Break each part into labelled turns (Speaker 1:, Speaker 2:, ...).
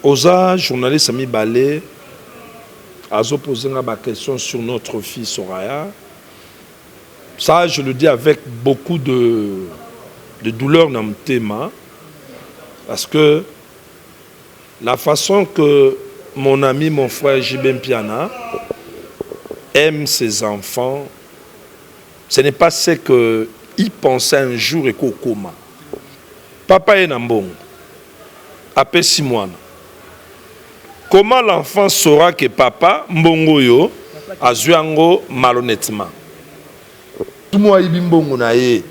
Speaker 1: Oza, journaliste Ami Balé, a posé une question sur notre fille Soraya. Ça, je le dis avec beaucoup de douleur dans mon thème. Parce que la façon que mon ami, mon frère Jibem Piana aime ses enfants, ce n'est pas ce qu'il pensait un jour et qu'au coma. Papa est Nambong, après 6 mois. Comment l'enfant saura que papa, Mbongoyo, a joué malhonnêtement? Tout le monde a Mbongo na ye.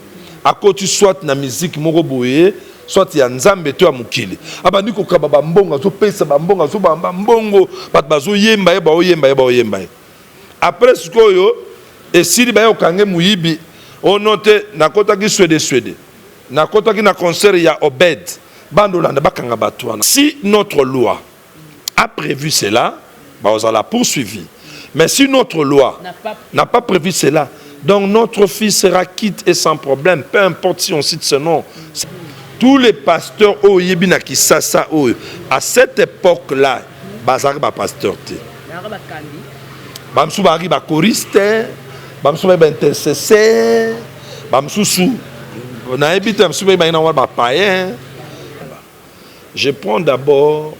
Speaker 1: À côté soit na musique moroboye, soit ya nzambe to amukili. Abandi ko kababa mbongo zo pesa mbongo zo bamba mbongo bat bazo yemba ye ba oyemba. Après ce koyo et si ba yo kange muyibi, on note na kota ki Suède. Na kota ki na concert ya Obed. Bandolanda bakanga batwana. Si notre loi a prévu cela, bah, on l'a poursuivi. Mais si notre loi n'a pas prévu cela, donc notre fils sera quitte et sans problème, peu importe si on cite ce nom. Tous les pasteurs à cette époque-là, bazar ba pasteur te. Bamsou bari ba choriste, bamsou ba intercesseur, bamsou sou. Na ebite bamsou ba païen. Je prends d'abord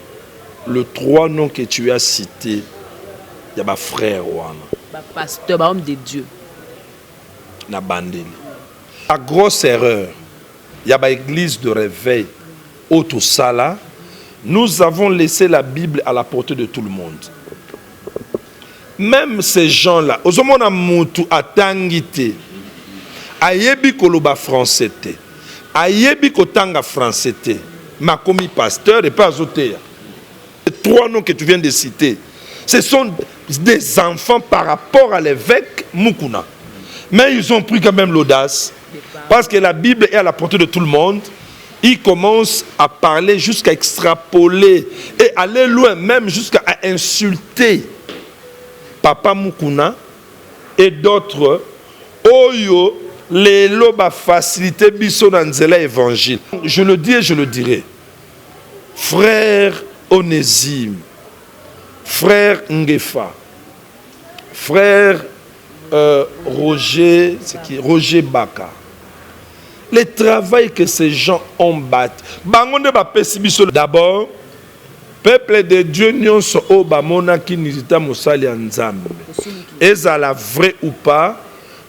Speaker 1: le 3 noms que tu as cités. Il y a ma frère Wana.
Speaker 2: Pasteur, homme de Dieu.
Speaker 1: Na bandeli. La grosse erreur, il y a l'église de réveil, Otosala. Nous avons laissé la Bible à la portée de tout le monde. Même ces gens-là, Ozomona Moutou atangite, ayebi koloba français te, ayebi kotanga français te, ma commis pasteur et pas azotea. Les 3 noms que tu viens de citer, ce sont des enfants par rapport à l'évêque Mukuna. Mais ils ont pris quand même l'audace. Parce que la Bible est à la portée de tout le monde. Ils commencent à parler jusqu'à extrapoler et aller loin, même jusqu'à insulter Papa Mukuna et d'autres. Oyo, les lobes facilité biso dans l'évangile. Je le dis et je le dirai. Frère Onésime, frère Ngefa, frère Roger Baka, le travail que ces gens ont battu. D'abord, peuple de Dieu n'y sont au bamona qui n'hésita mosali nzambe. Est-ce la vrai ou pas?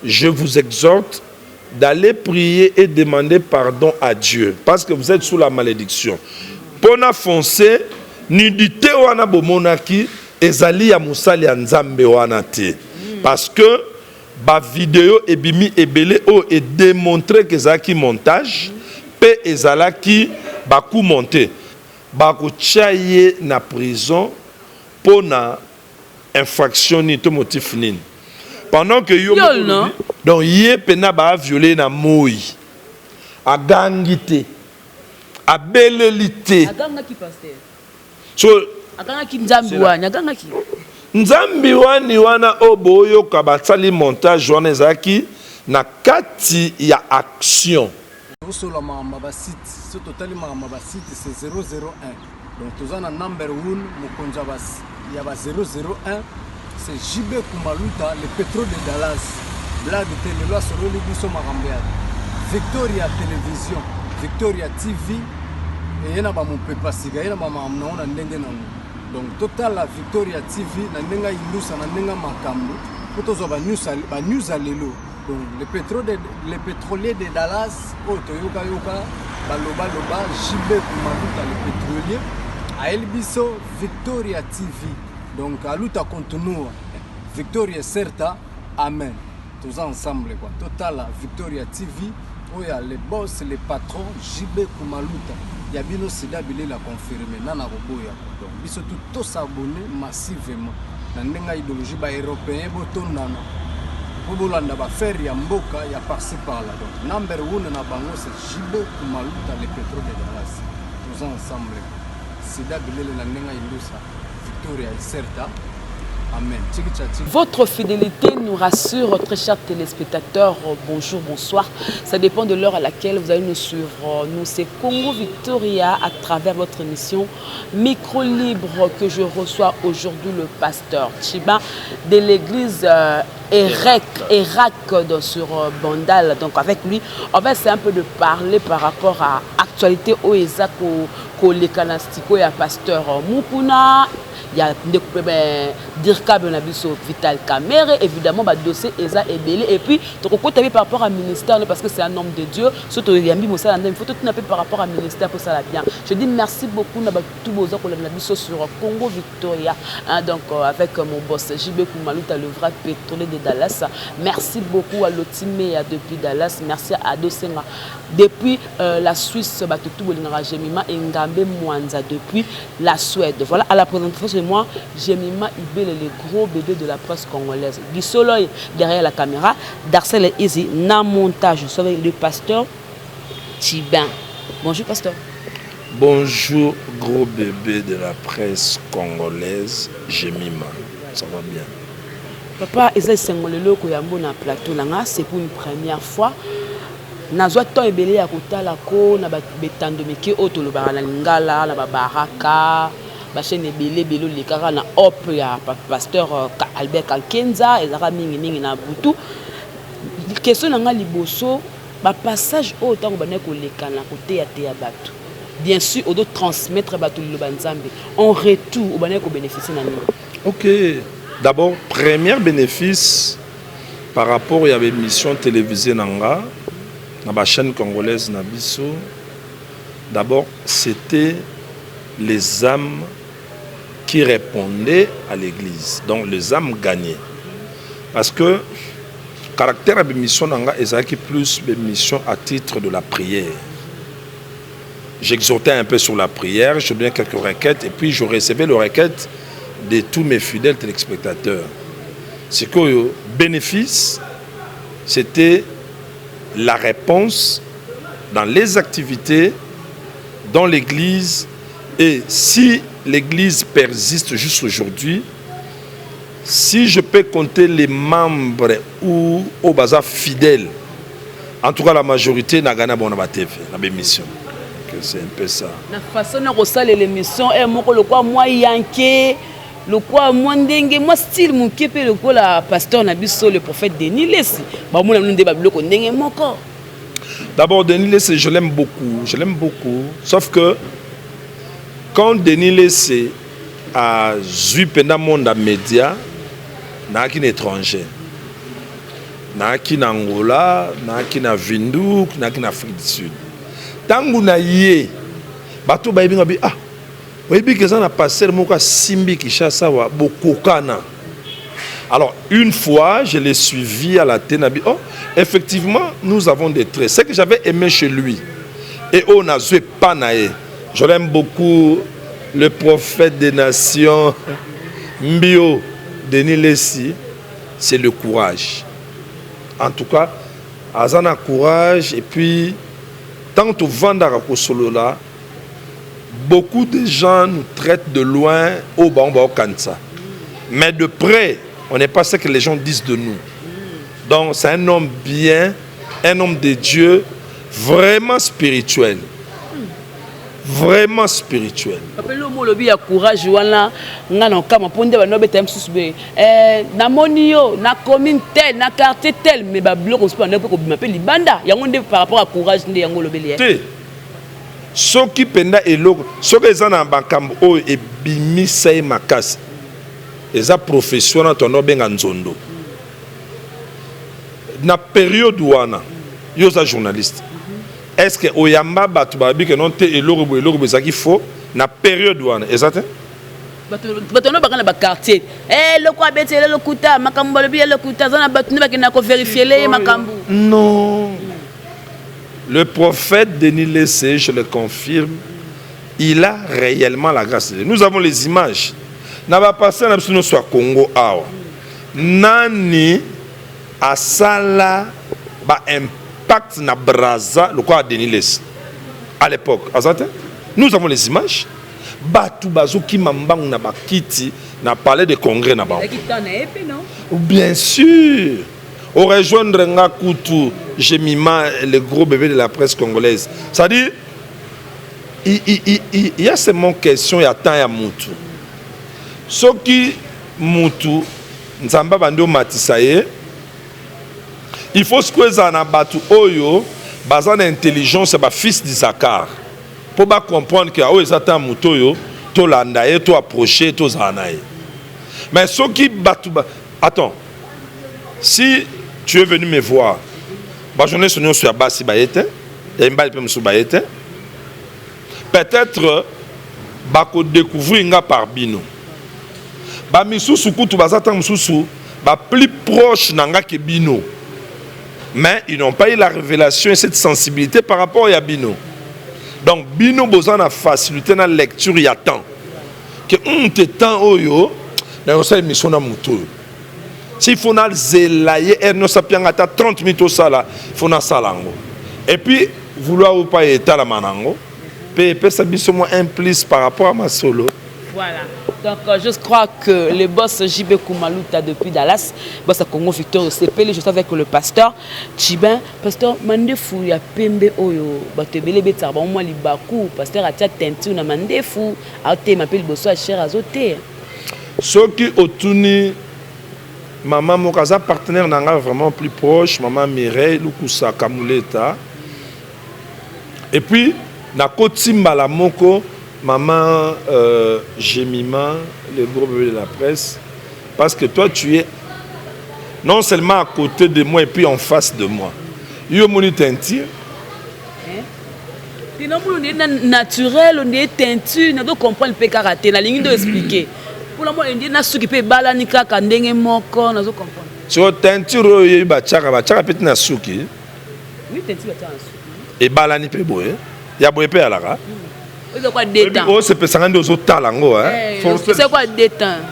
Speaker 1: Je vous exhorte d'aller prier et demander pardon à Dieu, parce que vous êtes sous la malédiction. Pona foncer, nudité wana bomonaki ezali ya mosali ya nzambe wana te. Parce que ba vidéo ebimi ebele o et démontrer que zaki montage pe ezalaki ba coup monté. Ba ko chaye na prison pona infraction ni to motif nini. Pendant que yo donc yé pena ba violé na moi. A gangité. A belelité.
Speaker 2: A gangaki pasteur.
Speaker 1: So
Speaker 2: a gangaki nzambi wani, a gangaki.
Speaker 1: Nzambi wani wana oboyo kabatali montage wana ezaki na kati ya action.
Speaker 3: Osola ma site, ce total ma site c'est 001. Donc tozana number 1 mokonza bas ya ba 001 c'est JB Kumaluta le pétrole de Dallas. Blague de loi sur le biso marambia. Victoria Télévision, Victoria TV et yana ba mon pepa siga yana ba mamna ona ndenge nanu. Donc total la Victoria TV na ndenga indusa na ndenga makambo potozo ba news alelo. Donc le pétrolier de Dallas otoyoka yoka baloba JB Kumaluta le pétrolier a Elbiso Victoria TV. Donc aluta continua Victoria certa amen. Tous ensemble quoi. Total la Victoria TV où il y a les boss, les patrons JB Kumaluta. Il y a bien aussi d'abili la confirmer nana roboya. Donc biso tout s'abonner massivement. Na ndenga idéologie ba européen botondana. Bobolanda ba faire ya mboka ya par-ci par-là. Donc number 1 na bango c'est JB Kumaluta le pétrole de Dallas. Tous ensemble. C'est d'abili la ndenga indusa Victoria certa Amen.
Speaker 2: Votre fidélité nous rassure, très chers téléspectateurs. Bonjour, bonsoir. Ça dépend de l'heure à laquelle vous allez nous suivre. Nous, c'est Congo Victoria à travers votre émission Micro Libre que je reçois aujourd'hui le pasteur Chiba de l'église Erac sur Bandal. Donc avec lui, on va essayer un peu de parler par rapport à l'actualité OESA Kolekanastiko et à pasteur Mukuna. Il y a Dirka Benabiso Vital Kamere, évidemment, le dossier Eza et Belé. Et puis, par rapport au ministère, parce que c'est un homme de Dieu, surtout il faut tout par rapport au ministère pour ça bien. Je dis merci beaucoup à tous vos autres sur Congo Victoria, donc avec mon boss JB Koumalouta, le vrai pétrolier de Dallas. Merci beaucoup à Lotime depuis Dallas. Merci à Dosenga depuis la Suisse, Jemima et Ngambe Mwanza depuis la Suède. Voilà, à la présentation de moi, Jemima Ibele, les gros bébés de la presse congolaise. Guissoloy derrière la caméra, Darcel et Easy, na montage, avec le pasteur Tibin. Bonjour pasteur.
Speaker 1: Bonjour gros bébé de la presse congolaise, Jemima. Ça va bien.
Speaker 2: Papa, Eza Sengolelo Koyambo na plateau, c'est pour une première fois. Nazwa to ebele ya kotala ko na betando meke oto lo bana lingala na baraka ba chaîne ebele belo le kara na op ya pasteur Albert Kalkenza ezaka mingi na butu question nga liboso ba passage o tango bana ko lekana kote ya te ya batu bien sûr o do transmettre batu lo banzambe en retour o bana ko bénéficier na nini.
Speaker 1: OK, d'abord premier bénéfice par rapport à l'émission télévisée nanga dans la chaîne congolaise Nabiso, d'abord, c'était les âmes qui répondaient à l'église. Donc, les âmes gagnaient. Parce que le caractère de l'émission est plus l'émission à titre de la prière. J'exhortais un peu sur la prière, je donnais quelques requêtes, et puis je recevais les requêtes de tous mes fidèles téléspectateurs. C'est que le bénéfice, c'était la réponse dans les activités, dans l'église. Et si l'église persiste jusqu'aujourd'hui, si je peux compter les membres ou au bazar fidèles, en tout cas la majorité n'a gagné bon TV, la émission. C'est un peu ça.
Speaker 2: La façon dont on sale l'émission est moi yanké. Le quoi moi ndenge moi style mon kepe le quoi la pasteur Nabiso le prophète Denis Lessi ba mo na ndé ba biloko ndenge moko.
Speaker 1: D'abord Denis Lessi je l'aime beaucoup sauf que quand Denis Lessi a vu pendant monde à média na qui étranger na qui na Angola na qui na Windhoek na qui na Afrique du Sud tangu na yé bato ba binga bi ah alors, une fois, je l'ai suivi à la Ténabi. Oh, effectivement, nous avons des traits. Ce que j'avais aimé chez lui, et on a joué Panaé. Je l'aime beaucoup, le prophète des nations, Mbio, Denis Lessi, c'est le courage. En tout cas, Azana courage, et puis, tant que Vandara solo là, beaucoup de gens nous traitent de loin au Bamba au Kansa. Mais de près, on n'est pas ce que les gens disent de nous. Donc c'est un homme bien, un homme de Dieu, vraiment spirituel. Vraiment spirituel.
Speaker 2: Appelez-le mot le bien courage wana ngana kama ponde ba nobe time susbe na monio na commune tel na quartier tel mais ba bloc on se peut ko m'appelle libanda yango nde par rapport à courage nde yango lobeli.
Speaker 1: Ce qui penda eloko ce que les na bakambo o ebimisa e makasi eza profession na tono benga nzondo na période wana yo za journaliste est-ce que oyamba batu babi que non te eloko bezaki faux na période wana exact
Speaker 2: bato no bakana ba quartier le quoi betele le kuta makambo le bien le kuta zana batu ne bakina ko vérifier les makambo
Speaker 1: non. Le prophète Denis Lessi, je le confirme, il a réellement la grâce de Dieu. Nous avons les images. N'a pas passé à nous soit Congo awa. Nani asala ba impact na braza le quoi Denis Lessi à l'époque. Nous avons les images. Batu bazo ki mambang na bakiti na palais de congrès na bango.
Speaker 2: non?
Speaker 1: Bien sûr. Au rejoindre nga Koutou, Jemima, le gros bébé de la presse congolaise. C'est-à-dire, il y a seulement question, il y a temps, il y a Moutou. Ce qui Moutou, Nzamba Bando Matisaye, il faut ce que ça na batu oyo, basant d'intelligence, c'est fils d'Isakar. Pour pas comprendre que oh, ils attendent Moutou yo, to landaye, to approcher, to zanaye. Mais ce qui batu, attends, si tu es venu me voir, je ne sais pas si Abassi Bayete, peut-être bako découvrir nga par bino. Ba misusu kutu bazata misusu ba plus proche nanga que bino. Mais ils n'ont pas eu la révélation et cette sensibilité par rapport à bino. Donc bino besoin de faciliter la lecture il y a temps. Que on te temps oyo na osai mission na muto. Si faut na zelaye no sapianga ta 30 minutes au sala, faut na salango. Et puis vouloir ou pas état la manango. Peut ça biso moins un plus par rapport à ma solo.
Speaker 2: Voilà. Donc je crois que le boss JB Koumalouta depuis Dallas, boss à Congo Victor CPL, je suis avec le pasteur Chibin, pasteur Mandefu ya pembe oyo batebele beta ba moi libaku, pasteur atia teinture na Mandefu, aote m'appelle bosso à cher azote.
Speaker 1: Ce qui otuni maman Mokaza partenaire nanga vraiment plus proche, maman Mireille Lukusa Kamuleta. Et puis na kotimba la moko maman Jemima, le gros bébé de la presse, parce que toi tu es non seulement à côté de moi et puis en face de moi. Yo moni teinture.
Speaker 2: Sinon on est naturel, on est teinture, on doit comprendre le karaté, na ligne de expliquer. Pour le moment on dit na suki pe balani kaka ndenge moko, na zo comprendre.
Speaker 1: Sur teinture yo ba tchaka peut na suki.
Speaker 2: Oui, teinture ba tchaka suki.
Speaker 1: Et balani pe boye. Ya boye pe alara.
Speaker 2: C'est quoi détente?
Speaker 1: Oh, c'est pesant de talango, hein.
Speaker 2: C'est quoi détente?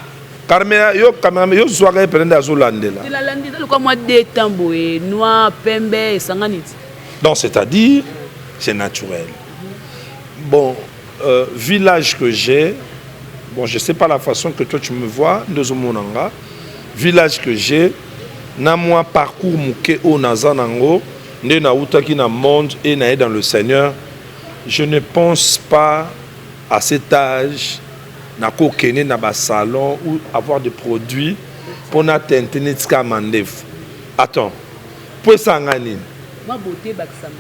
Speaker 1: Car yo caméra yo soirée pendant à Zolandela.
Speaker 2: C'est la landela comme moi détente boye, noir, pembe et sanganiti.
Speaker 1: Donc c'est-à-dire c'est naturel. Bon, village que j'ai, bon, je sais pas la façon que toi tu me vois, deux monanga. Village que j'ai, na moi parcours muke o nazanango, né na utaki na monde et na dans le Seigneur. Je ne pense pas à cet âge na kokene na ba salon ou avoir des produits pour na tenter tika mandef. Attends. Pour ça ngani.
Speaker 2: Ma beauté baksama.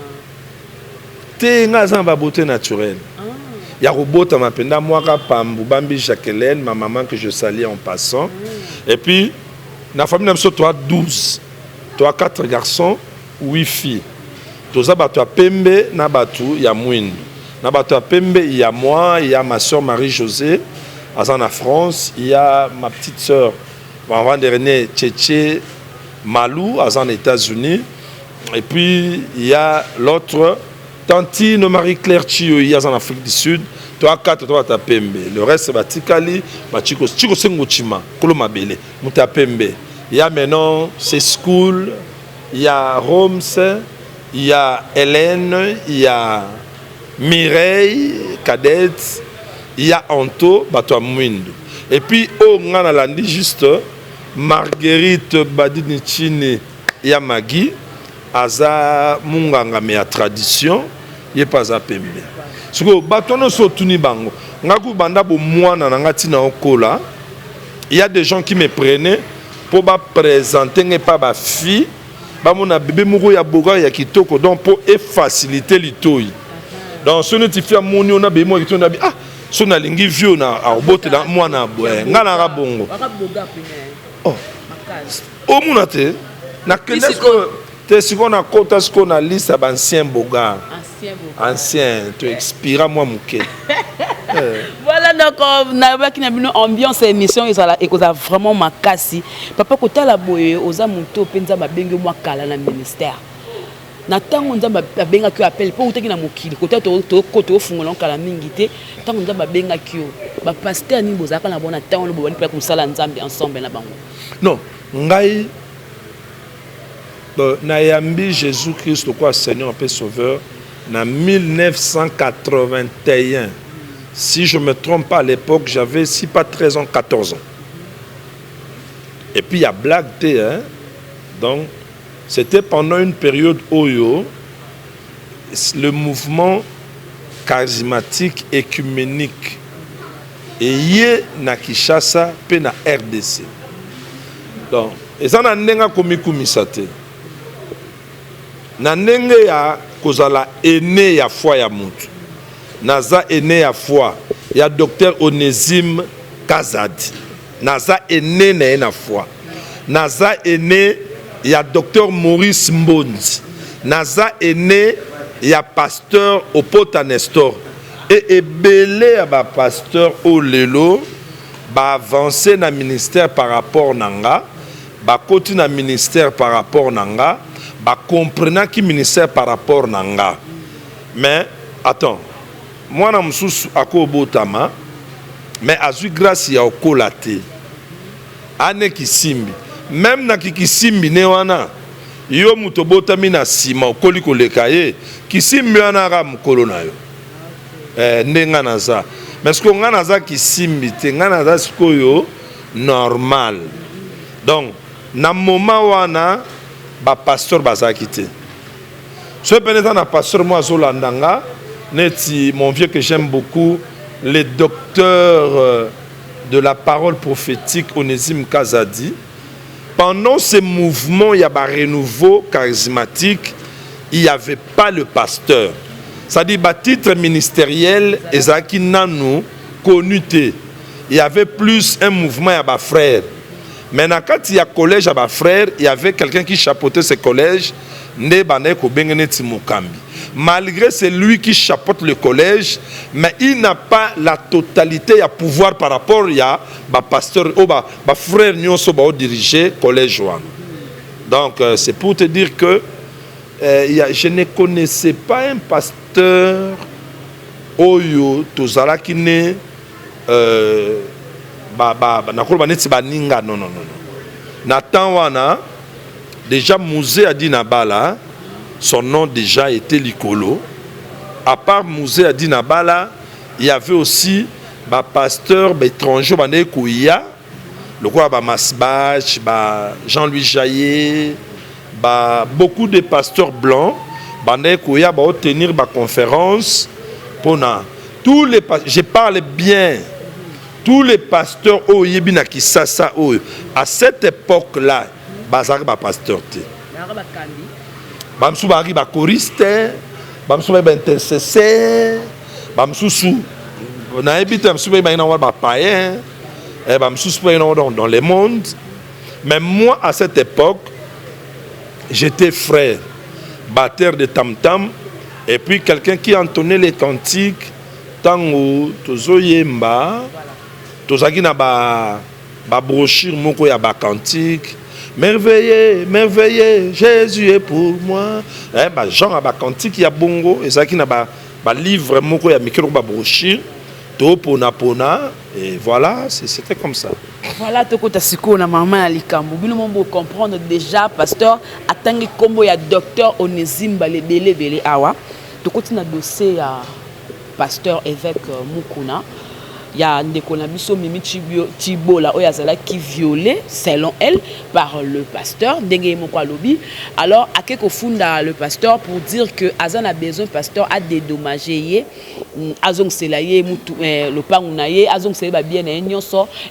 Speaker 1: Te nga ba beauté naturelle. Ya robota mapenda mwaka pambu bambi Jacqueline, ma maman que je salue en passant. Et puis na famille namso toi 12. Toi 4 garçons, 8 filles. Toza bato pembe na batu ya mwindu. Na bato pembe il y a moi, il y a ma soeur Marie-Josée, en France, il y a ma petite soeur avant dernier Tchétché Malou, en États-Unis. Et puis il y a l'autre Tantine Marie-Claire Chio, il y a en Afrique du Sud. Toi 4 toi ta pembe. Le reste c'est Batikali, Bachiko Sengochima, Kolomabele, Muta pembe. Il y a maintenant c'est School, il y a Roms, il y a Hélène, il y a Mireille, Cadette, il y a Anto, Bato Mwindo. Et puis, on a landi juste Marguerite Badinichini, il y a Magui, Aza Munganga, mais à tradition, il n'y a pas à pembe. Ce que Bato no sotuni bango, ngaku banda bo mwana nangati na okola, il y a des gens qui me prenaient pour me présenter et pas ma fille. Bamona bébé moko ya boga ya kitoko donc pour faciliter l'itoyi. Donc ce notifié moni on a bébé mo kitona ah so na lingi vieux na arbote la mwana boye ngana ra bongo. Oh. O munate na kenesko te siko na kota siko na liste d'anciens boga. Ancien tu expira moi muke.
Speaker 2: Voilà donc on a une ambiance émission et ça vraiment makasi. Papa kota la boye oza muto penza babenge moi kala na ministère. Na tango nzamba babenga ki appel po utaki na mokili kota to koto fungola kala mingi te tango nzamba babenga ki ba pasteur ni bozaka na bona tango lo bobani pa kusala nzambe ensemble na bango. Non,
Speaker 1: ngai na yambi Jésus-Christ quoi Seigneur et Sauveur na 1981. Si je ne me trompe pas, à l'époque, j'avais, si pas 13 ans, 14 ans. Et puis il y a blague, hein. Donc, c'était pendant une période Oyo, le mouvement charismatique écuménique et yé na Kinshasa pe na RDC. Donc, et ça na nenga komikumisate. Na nenge ya kozala aîné ya foi ya mutu. Naza aîné ya foi ya docteur Onésime Kazadi. Naza aîné na foi. Naza aîné ya docteur Maurice Mbondi. Naza aîné ya pasteur Opota Nestor. Et belé ya ba pasteur Olelo ba avancer na ministère par rapport nanga, ba koti na ministère par rapport nanga, ba comprenant qui ministère par rapport nanga. Mais attends, moi na mususu akobotama, mais azu grâce ya okolate. Ane kisimbi. Même na kisimbi ne wana yo mutobotami na sima okoli koleka ye kisimbi wana ra mukolo na yo ndenga naza mais ko nga naza kisimbi te nga naza sikoyo normal. Donc na moment wana ba pasteur bazaki te ce peut-être na pasteur moi zolandanga neti mon vieux que j'aime beaucoup, le docteur de la parole prophétique Onésime Kazadi. Pendant ce mouvement, il y a un renouveau charismatique, il n'y avait pas le pasteur. C'est-à-dire, le titre ministériel, Ezaki Nanou, connu. Il y avait plus un mouvement, il y a un frère. Maintenant, quand il y a un collège, il y a un frère, il y avait quelqu'un qui chapeautait ce collège, malgré c'est lui qui chapeaute le collège, mais il n'a pas la totalité à pouvoir par rapport à ma pasteur ou ma frère Nyonso ba diriger collège. Donc c'est pour te dire que je ne connaissais pas un pasteur Oyo Tozala qui ne non. Nathan wana déjà Musée a dit Nabala, son nom déjà était Likolo. À part Musée a dit Nabala, il y avait aussi ba pasteur étranger bané Kouya, le quoi ba Masbach, ba Jean-Louis Jaillet, ba beaucoup de pasteurs blancs bané Kouya ba tenir ba conférence pour tous les je parle bien. Tous les pasteurs au Yébina qui sasa à cette époque-là, bazar ba pasteur te. Bamsou bari ba choriste, bamsou ba intercesseur, bamsou na ebita bamsou ba ina ba païen, bamsou ba ina dans le monde. Mais moi à cette époque, j'étais frère, batteur de tam-tam et puis quelqu'un qui entonnait les cantiques tango tozo yemba. Tozaki na ba brochure moko ya ba cantique. Merveilleux, merveilleux, Jésus est pour moi. Genre à ba cantique ya bongo, ezaki na ba livre moko ya mikro ba brochure. To pona et voilà, c'était comme ça.
Speaker 2: Voilà tokota siko na maman ya likambo. Bino mombo comprendre déjà pasteur atangi kombo ya docteur Onésime belé awa. Tokoti na dossier ya pasteur évêque Mukuna. Il y a des conabiso Mimi Tibola Oyazala qui violé selon elle par le pasteur Dengue Mokwa Lobi. Alors à quelque funda le pasteur pour dire que Azan a besoin pasteur a dédommagé Azong Selaye le pangunaye Azong Selaye bien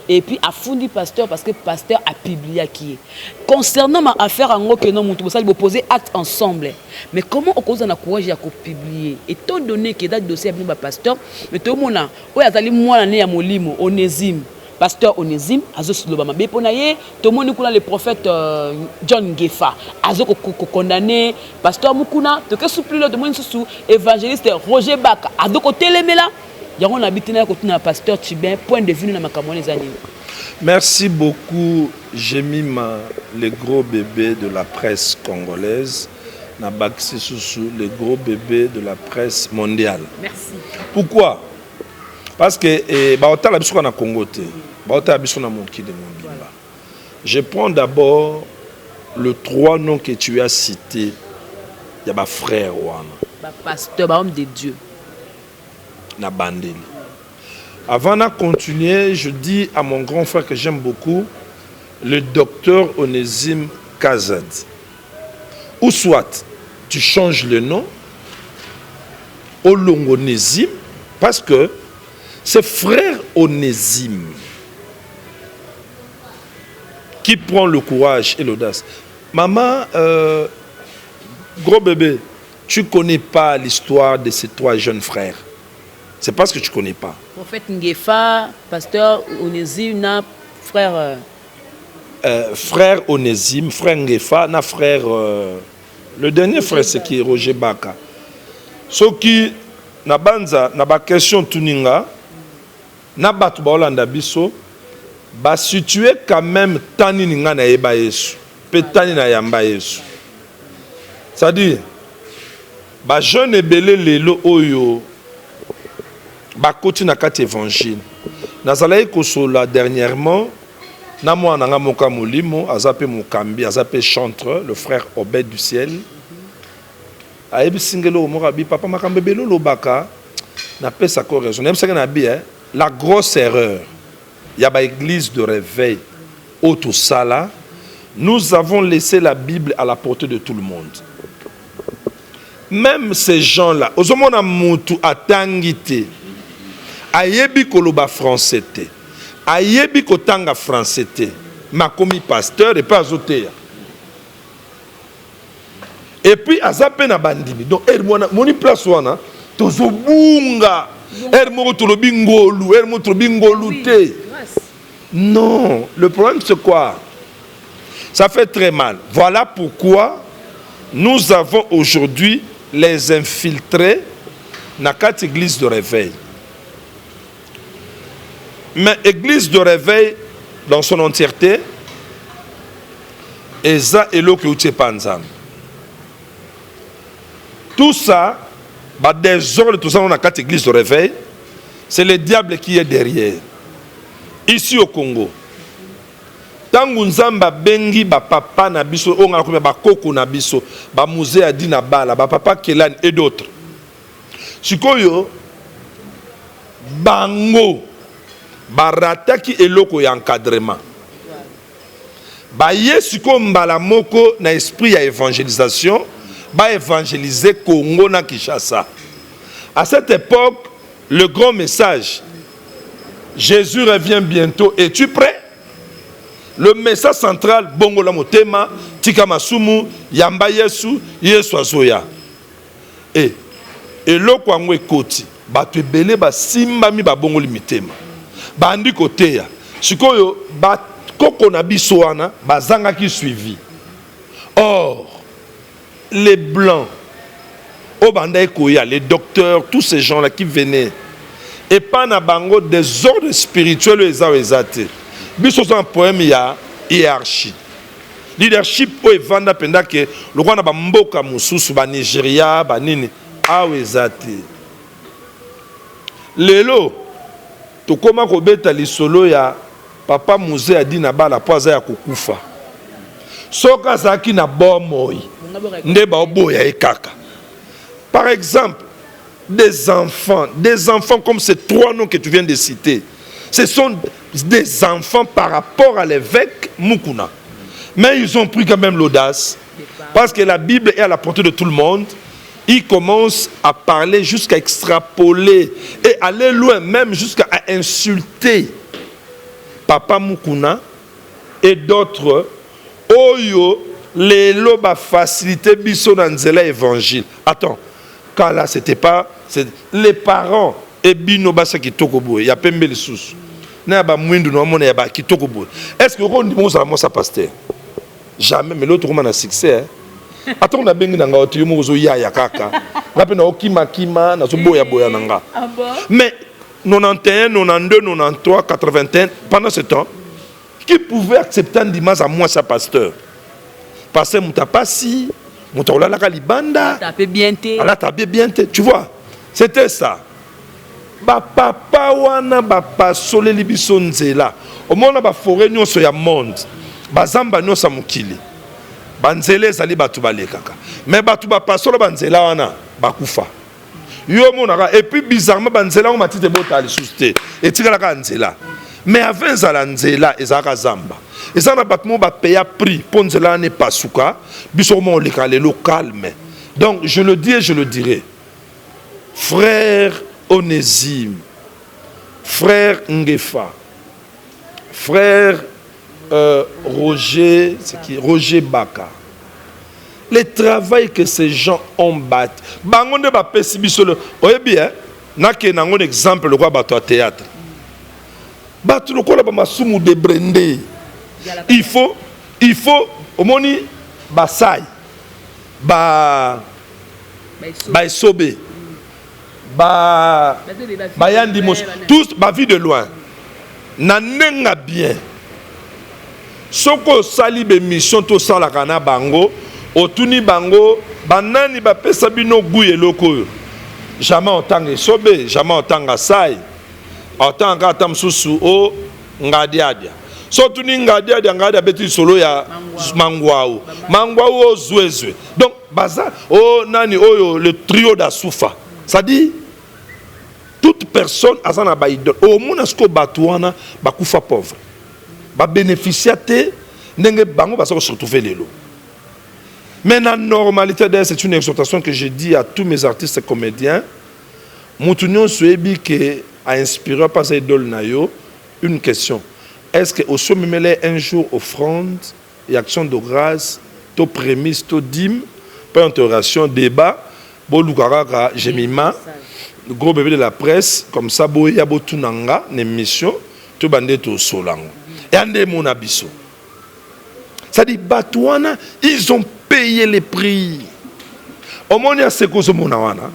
Speaker 2: et puis a fundi pasteur parce que pasteur a publié qui concernant ma affaire en gros que non mutu ça poser acte ensemble. Mais comment on cause na courage à publier étant donné que dans dossier bien pasteur mais tout le monde Oyazali moi ya molimo Onésime pasteur Onésime azo silobama beponaye to moni kuna le prophète John Ngefa azo condamné pasteur Mukuna to ke supli le moni sous évangéliste Roger Baka azo ko telemela yango na bitina ko tuna pasteur Tibin point de vue na makamoni zani.
Speaker 1: Merci beaucoup Jemima, le gros bébé de la presse congolaise. Na Baxi Soussou, le gros bébé de la presse mondiale.
Speaker 2: Merci.
Speaker 1: Pourquoi? Parce que je prends d'abord les 3 noms que tu as cités. Il y a ma frère Wana.
Speaker 2: Pasteur, homme de Dieu.
Speaker 1: Na Bandeli. Avant de continuer, je dis à mon grand frère que j'aime beaucoup, le docteur Onésime Kazad. Ou soit, tu changes le nom au long Onésime, parce que c'est frère Onésime qui prend le courage et l'audace. Maman, gros bébé, tu ne connais pas l'histoire de ces 3 jeunes frères. C'est parce que tu ne connais pas.
Speaker 2: Prophète Ngefa, pasteur Onésime, frère...
Speaker 1: frère Onésime, frère Ngefa, na frère... le dernier frère, c'est qui est Roger Baka. Ce qui, na banza, na ba question tuninga, na batu ba Olanda biso, ba situé quand même tani ninga na eba Yesu, pe tani na yamba Yesu. C'est-à-dire, ba jeune ebele lelo oyo, ba koti na kati évangile. Nazalayi kosola dernièrement, na mwa nanga moka molimo, azape mokambi, azape chantre, le frère Obed du ciel. Ayebi singelo moka bi papa makambe belo lobaka, na pesa ko raison. Même ça na bi la grosse erreur. Il y a ba église de réveil auto sala. Nous avons laissé la Bible à la portée de tout le monde. Même ces gens-là, ozomona mutu atangite. Ayebi koloba français te. Ayebi kotanga français te. Makomi pasteur et pas azotea. Et puis azape na bandimi. Donc moni place wana tozobunga. Moko tolobi ngolu, moko tolobi ngolu te. Non, le problème c'est quoi? Ça fait très mal. Voilà pourquoi nous avons aujourd'hui les infiltrés dans cette église de réveil. Mais église de réveil dans son entièreté, Eza Elo Keuche Panzam. Tout ça, des ordres, tout ça, on a quatre églises de réveil, c'est le diable qui est derrière. Ici au Congo, tangu nzamba bengi ba papa na biso, on a ba koko na biso, ba musée adi na bala, ba papa Kelan et d'autres. Sikoyo, bango, barata ki eloko ya encadrement. Ba yesiko mbala moko na esprit ya évangélisation, ba évangéliser Congo na Kinshasa. À cette époque, le grand message, Jésus revient bientôt, es-tu prêt? Le message central, bongo la motema, tika masumu, yamba yesu, yesu azoya. Et loko angwe koti, ba tu belé ba simba mi ba bongo limitema. Ba andi koteya. Sikoyo ba koko na biso wana, ba zanga ki suivi. Or, les blancs, au bandai koya, les docteurs, tous ces gens-là qui venaient, et pas na bango des ordres spirituels ezate. Biso un poème il y a hiérarchie. Leadership o evanda penda ke le roi na ba mboka mususu ba Nigeria ba nini awezate. Lelo to koma ko beta lisolo ya papa musée adi na bala poza ya kokufa. Soka zaki na bomoi. Nde ba oboya ekaka. Par exemple, des enfants comme ces 3 noms que tu viens de citer, ce sont des enfants par rapport à l'évêque Mukuna. Mais ils ont pris quand même l'audace, parce que la Bible est à la portée de tout le monde. Ils commencent à parler jusqu'à extrapoler et aller loin, même jusqu'à insulter Papa Mukuna et d'autres. Oyo, les lobes facilité biso dans nzela évangile. Attends. Quand là, c'était pas... Les parents, et bino basa ki tokobo, il y a pembe les sous. N'a ba mwindu no mona ya ba ki tokobo. Est-ce que on dit mon ça pasteur? Jamais, mais l'autre roman a succès. Attends, on a bengi nanga otu yomo zo ya ya kaka. Na pe na okima kima na zo boya boya nanga. Mais 91, 92, 93, 81, pendant ce temps, qui pouvait accepter un dimanche à moi sa pasteur? Pasteur Moutapasi, Moutaoula la Kalibanda. Tapé bien. Tu vois, c'était ça. Ba papa wana ba pasole libiso nzela. Au monde ba forêt nyonso ya monde. Ba zamba nyonso mukili. Ba nzela ezali batu balekaka. Mais batu ba pasole ba nzela wana ba kufa. Yo monaka et puis bizarrement ba nzela on matite bota ali susté. Et tika la ka nzela. Mais avant Zalanzela et Zarazamba, et ça n'a pas payé prix pour Nzela n'est pas souka, bisoument le calme. Donc je le dis et je le dirai. Frère Onésime, frère Ngefa, frère Roger Baka, le travail que ces gens ont battu. Bangonde ba pesi bisolo. Oye bien, n'a qu'un exemple le roi bateau à théâtre. Bateau le quoi ba masumu de brandé. Il faut au moni basai ba sobe ba yandi mos tous ba vie de loin. Nanenga bien. Soko sali be mission to sala kana bango otuni bango banani ba pesa bino guye loko jamais otanga sobe jamais otanga sai otanga tamsusu o ngadiadia so tuni ngadiadia beti solo ya mangwao o zwezwe donc baza o nani oyo le trio d'Asufa ça dit toute personne azana ba idole au monasko batuana bakufa pauvre ba bénéficiaire ndenge bango ba se retrouver lelo. Mais la normalité d'ailleurs, c'est une exhortation que je dis à tous mes artistes et comédiens. Moutounion Suebi qui a inspiré par ces idoles nayo une question. Est-ce que au sommet un jour offrande et action de grâce, to prémisse, to dîme, pas interrogation, débat, bolukara, jemima, le gros bébé de la presse, comme ça, boya botunanga, l'émission, to bandé to solango. Et ande mon abisso. Ça dit, Batouana, ils ont payé les prix. Au monde, il y a ce que je wana.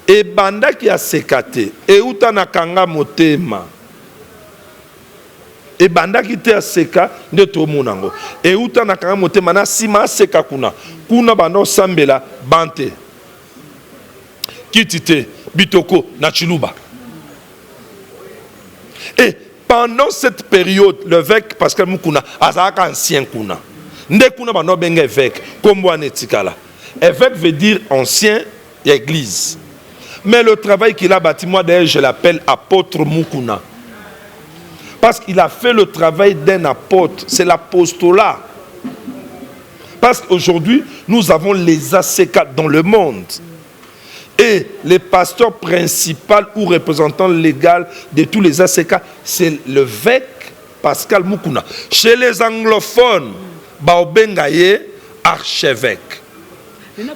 Speaker 1: Et banda qui a sécaté. Et utana kanga motema. Et banda qui te a seka de to monango. Et utana kanga motema na sima seka kuna. Kuna bando sambela bante. Kitite bitoko na chiluba. Et pendant cette période, l'évêque Pascal Mukuna, azaka ancien kuna. Ndekuna bano benga évêque, comme netikala. Évêque veut dire ancien et église. Mais le travail qu'il a bâti, moi d'ailleurs je l'appelle apôtre Mukuna. Parce qu'il a fait le travail d'un apôtre, c'est l'apostolat. Parce qu'aujourd'hui, nous avons les ACK dans le monde. Et le pasteur principal ou représentant légal de tous les ACK, c'est l'évêque Pascal Mukuna. Chez les anglophones, Baobengaye, archevêque,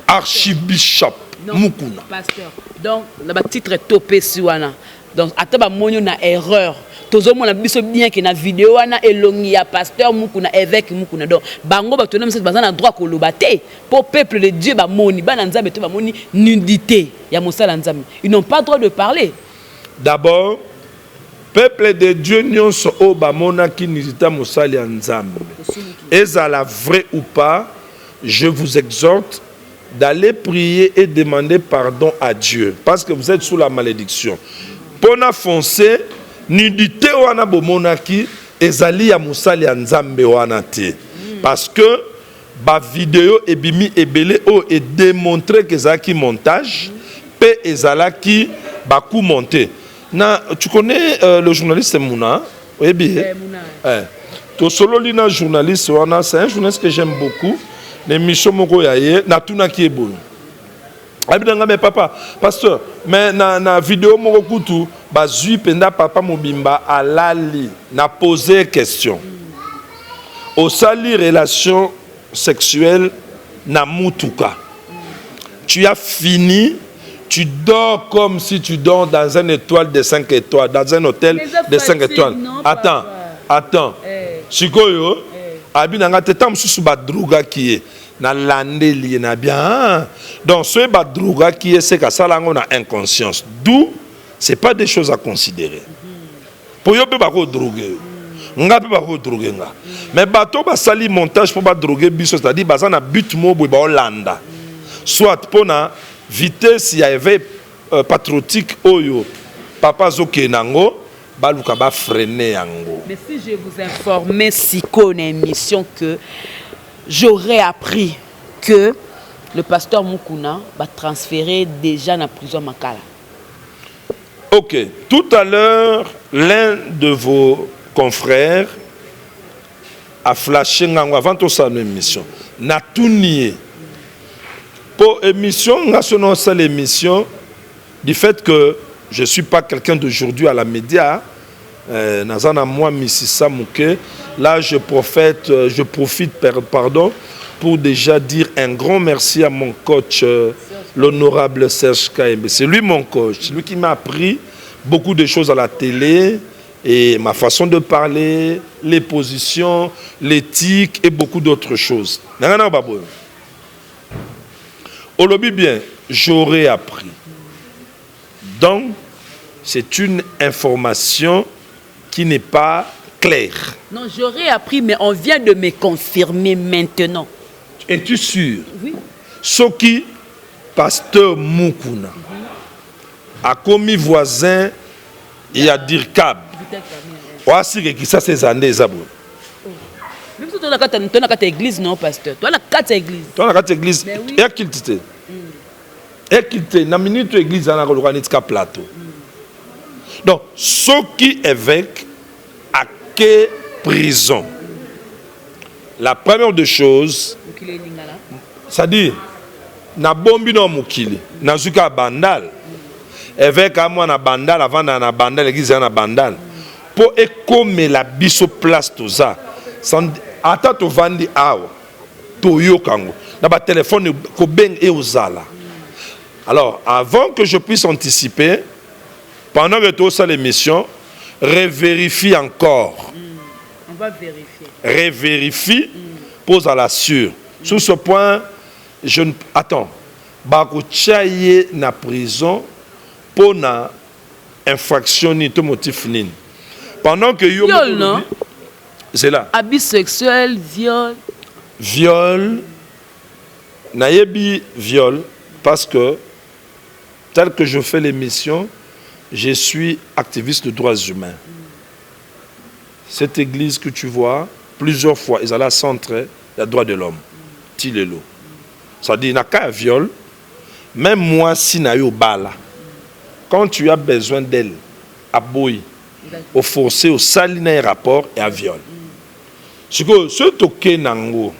Speaker 1: archibishop Mukuna.
Speaker 2: Pasteur. Donc, le titre est topé sur wana. Donc, ataba monyo na erreur. Tozo mona biso bien que na vidéo wana elongi ya pasteur Mukuna, évêque Mukuna. Donc, bango ba tona mse bazana droit ko lobate pour peuple de Dieu ba moni ba nzambe to ba moni nudité ya mosala nzambe. Ils n'ont pas droit de parler.
Speaker 1: D'abord, peuple de Dieu nyonso o ba mona ki nudité mosala ya nzambe. Ezala vrai ou pas, je vous exhorte d'aller prier et demander pardon à Dieu parce que vous êtes sous la malédiction. Pona foncer nudité wana bomonaki ezali ya musali ya nzambe wana te parce que ba vidéo ebimi ebele o et démontrer que zaki montage pe ezalaki ba coup monté na tu connais le journaliste Mouna oui bien to solo lina journaliste wana c'est un journaliste que j'aime beaucoup l'émission moko yaye na tuna ki ebolo abidanga mais papa pasteur mais na vidéo moko kutu bazui penda papa mobimba alali na poser question au sali relation sexuelle na mutuka tu as fini tu dors comme si tu dors dans une étoile de 5 étoiles dans un hôtel de 5 étoiles non, attends sikoyo abinanga tetam susu ba droga qui est na landeli na bien donc ce ba droga qui est c'est que ça là on a inconscience d'où c'est pas des choses à considérer pour yo pe ba ko droguer nga pe ba ko droguer nga mais bato ba sali montage pour ba droguer biso c'est-à-dire baza na but mo bo ba Hollanda soit pona vitesse ya éveil patriotique oyo papa zokenango baluka ba freiner yango.
Speaker 2: Mais si je vous informais si qu'on a une émission que j'aurais appris que le pasteur Mukuna va transférer déjà dans la prison Makala.
Speaker 1: Ok. Tout à l'heure, l'un de vos confrère a flashé avant tout ça une émission. N'a tout nié. Pour émission, nationale l'émission, du fait que je ne suis pas quelqu'un d'aujourd'hui à la média, Nazana moi Mississa Mouké, là je profite pour déjà dire un grand merci à mon coach, l'honorable Serge Kaembe. C'est lui mon coach, c'est lui qui m'a appris beaucoup de choses à la télé, et ma façon de parler, les positions, l'éthique et beaucoup d'autres choses. Olobi bien, j'aurais appris. Donc, c'est une information qui n'est pas claire.
Speaker 2: Non, j'aurais appris, mais on vient de me confirmer maintenant.
Speaker 1: Es-tu sûr?
Speaker 2: Oui.
Speaker 1: Ce qui, pasteur Mukuna, a commis voisin, il y a Dirkab. Voici que ça, ces années, Zabou.
Speaker 2: Même si tu as une église, non, pasteur. Tu as une église.
Speaker 1: Tu as une église. Et qu'il t'était. Et qu'il t'était. Dans la minute l'église, on a un plateau. Donc, ce qui évêque à quelle prison? La première des choses, c'est-à-dire, na bombi no mukili, na zuka bandal. Évêque à moi na bandal, avant na bandal, l'église na bandal. Pour écomer la biso place tout ça. Attends, tu vandi awa, tu yokango. Na ba téléphone ko beng e ozala. Alors, avant que je puisse anticiper, pendant que tu as l'émission, revérifie encore.
Speaker 2: On va vérifier.
Speaker 1: Révérifie, pose à la sûre. Sur ce point, je ne... Attends. Bako tchaye na prison pour na infraction ni tout motif nin. Pendant que yo...
Speaker 2: Viol, non?
Speaker 1: C'est là.
Speaker 2: Abus sexuel, viol.
Speaker 1: Viol. Nayebi viol parce que, tel que je fais l'émission, je suis activiste de droits humains. Cette église que tu vois, plusieurs fois, ils allaient centrer les droits de l'homme. Tilelo. Ça dit, il n'y a qu'un viol. Même moi, si je suis au bala, quand tu as besoin d'elle, à boy, au forcé, au saliner un rapport et à viol. Ce que ce toke nango,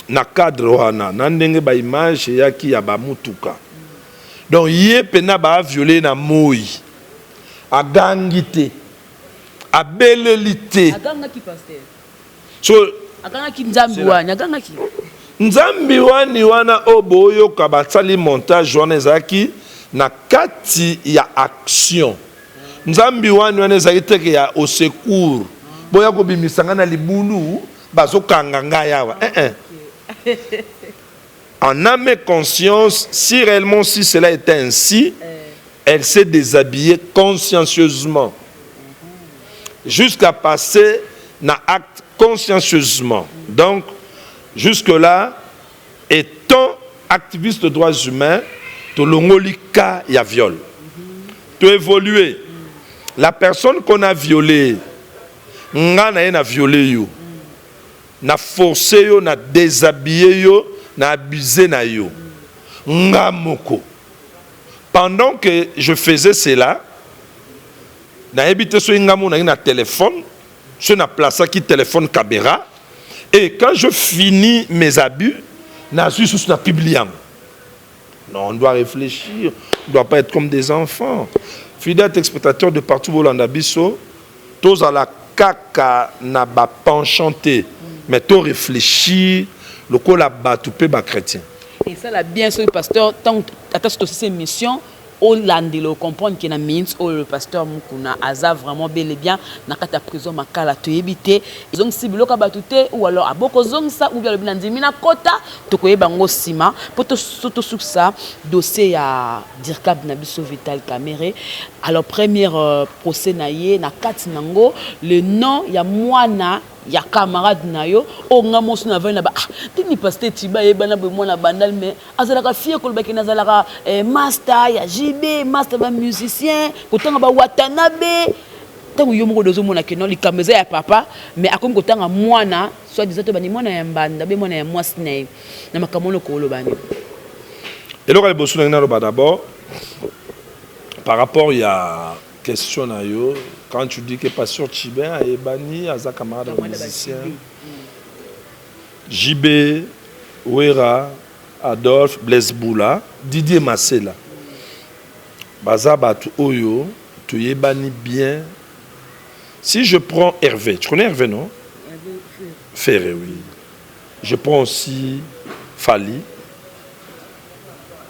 Speaker 1: na cadre wana, na ndenge ba image ya ki ya ba mutuka. Donc, yé pena ba violé na moi, a gangité, a belélité.
Speaker 2: A gangaki, pasteur.
Speaker 1: So,
Speaker 2: a gangaki nzambiwani, a gangaki.
Speaker 1: Nzambiwani wana oboyo kabatsali montage wana ezaki na kati ya action. Nzambiwani wana ezaki teke ya au secours. Boya ko bimisanga na libulu bazokanga ngayawa. En âme et conscience, si réellement si cela était ainsi, elle s'est déshabillée consciencieusement. Jusqu'à passer dans l'acte consciencieusement. Donc, jusque-là, étant activiste de droits humains, tu l'ongolika y a viol. Tu évolué. La personne qu'on a violée, n'a violé yo, n'a forcé yo, n'a déshabillé yo, n'a abusé na yo. Ngamoko. Pendant que je faisais cela, n'a habité sur un téléphone, sur un place qui téléphone caméra, et quand je finis mes abus, n'a su sur publié. Non, on doit réfléchir, on ne doit pas être comme des enfants. Fidèles spectateurs de partout au Landabiso, tous à la caca n'a pas enchanté, mais tous réfléchir, le col la batoupé bas chrétien.
Speaker 2: Et ça, là, bien sûr, le pasteur, tant que cette mission, au Landelo, comprendre qu'il y a le pasteur Mukuna, Aza vraiment bel et bien, dans la prison, Makala, tu éviter, ils ont ciblé le batouté, ou alors à beaucoup de ça, ou bien le Binandimina Kota, tu connais Bango Sima, pour te sauter sur ça, dossier à Dirkab Nabiso Vital Kamere. Alors, premier procès naïe, na Katinango, le nom, il y a Moana. Il y a camarade nayo o ngamo suna vena ba tini pasteur tiba e bana be mona bandal mais azalaka fie ko ba kina azalaka master ya JB master ba musicien kotanga ba Watanabe tangu yo moko dozo mona kino likameza ya papa mais akomi kotanga mwana soit disant to bani mwana ya mbanda be mwana ya mwasne na makamono ko lo bani
Speaker 1: et le bosu na d'abord par rapport il y a question na yo, quand tu dis que Pasteur Chibin a Ebani, Aza camarade de musicien, JB, Ouera, Adolphe, Blaise Boula, Didier Massela, Baza Batu Oyo, tu Ebani bien. Si je prends Hervé, tu connais Hervé, non? Ferré, oui. Je prends aussi Fali.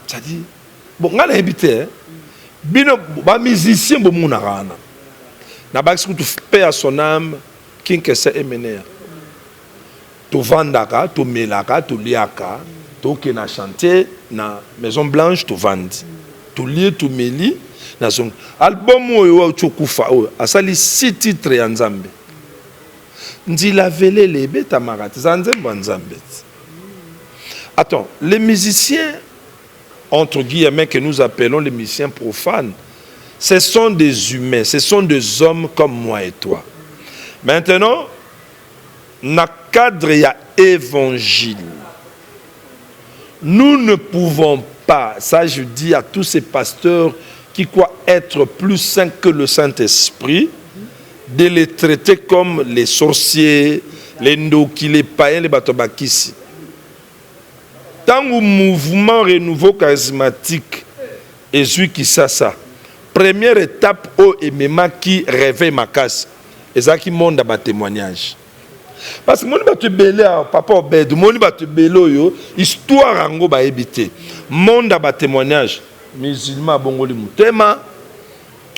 Speaker 1: Ça dit, bon, on a habité, hein? Bino, ba musicien, bon, mon arana. Na ba tu paix à son âme, qui que c'est MNR. Tu vendaka, tu melaka, tu liaka, tu qui na chanté, na Maison Blanche, tu vendi. Tu lis, tu meli, na son album oyo tu kufa oyo, asali 6 titres ya Nzambe. Ndila vele lebe tamarate, zanzembo Nzambe. Attends, les musiciens entre guillemets que nous appelons les musiciens profanes, ce sont des humains, ce sont des hommes comme moi et toi. Maintenant, dans le cadre il y a évangile. Nous ne pouvons pas, ça je dis à tous ces pasteurs qui croient être plus saints que le Saint-Esprit, de les traiter comme les sorciers, les ndoki, les païens, les batobakisi. Tant que mouvement renouveau charismatique et celui qui ça, première étape au MMA qui réveille ma casse, et ça qui monte dans témoignage. Parce que mon va te belé papa Obed, mon va te belé yo histoire ango ba éviter. Monde dans témoignage, musulman bongoli mutema,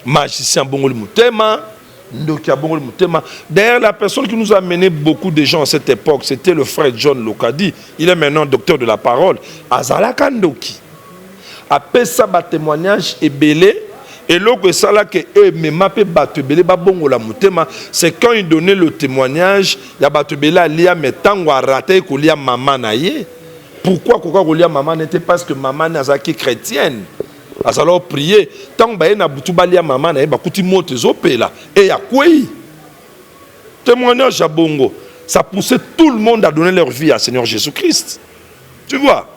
Speaker 1: magicien bongoli mutema. D'ailleurs, la personne qui nous a mené beaucoup de gens à cette époque, c'était le frère John Lokadi. Il est maintenant docteur de la parole. Azala Kandoki. Après ça, le témoignage est belé. Et l'autre, c'est quand il donnait le témoignage, il y a Batubela Lia, mais tant qu'on a raté qu'il y a maman naïe. Pourquoi il y a maman n'était parce que maman n'est pas chrétienne. Alors prier tant que na butubalia maman na ba kuti moto zopé là et ya quoi témoignage à bongo ça poussait tout le monde à donner leur vie à Seigneur Jésus-Christ. Tu vois,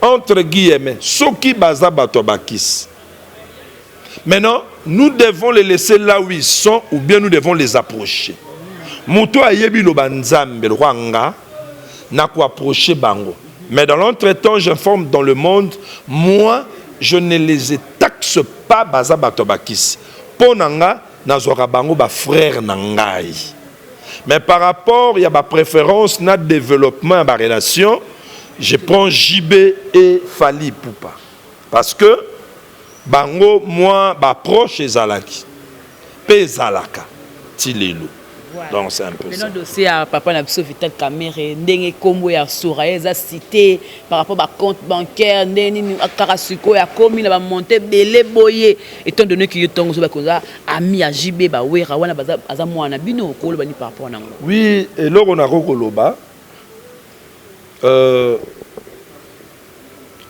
Speaker 1: entre guillemets soki baza bato bakis. Maintenant nous devons les laisser là où ils sont ou bien nous devons les approcher. Moto ayebi lo banzambe lo wanga na ko approcher bango. Mais dans l'entretemps j'informe dans le monde, moi je ne les taxe pas baza batobakis. Ponanga nazora bango ba frère nangai. Mais par rapport il y a ma préférence na développement à ma relation, je prends JB et Fali Poupa. Parce que bango moi ba proche ezalaki. Pe zalaka tilelo.
Speaker 2: Voilà.
Speaker 1: Donc c'est un peu
Speaker 2: maintenant,
Speaker 1: ça.
Speaker 2: dossier à papa Nabso Vital Kamere, Ndenge Kombo ya Souraïza cité par rapport à compte bancaire, Ndeni Karasuko ya Komi la monté belé boyé étant donné que yotongo so bakoza ami ya JB ba wera wana baza mwana bino ko lo bani par rapport na ngo.
Speaker 1: Oui, et là on a rokoloba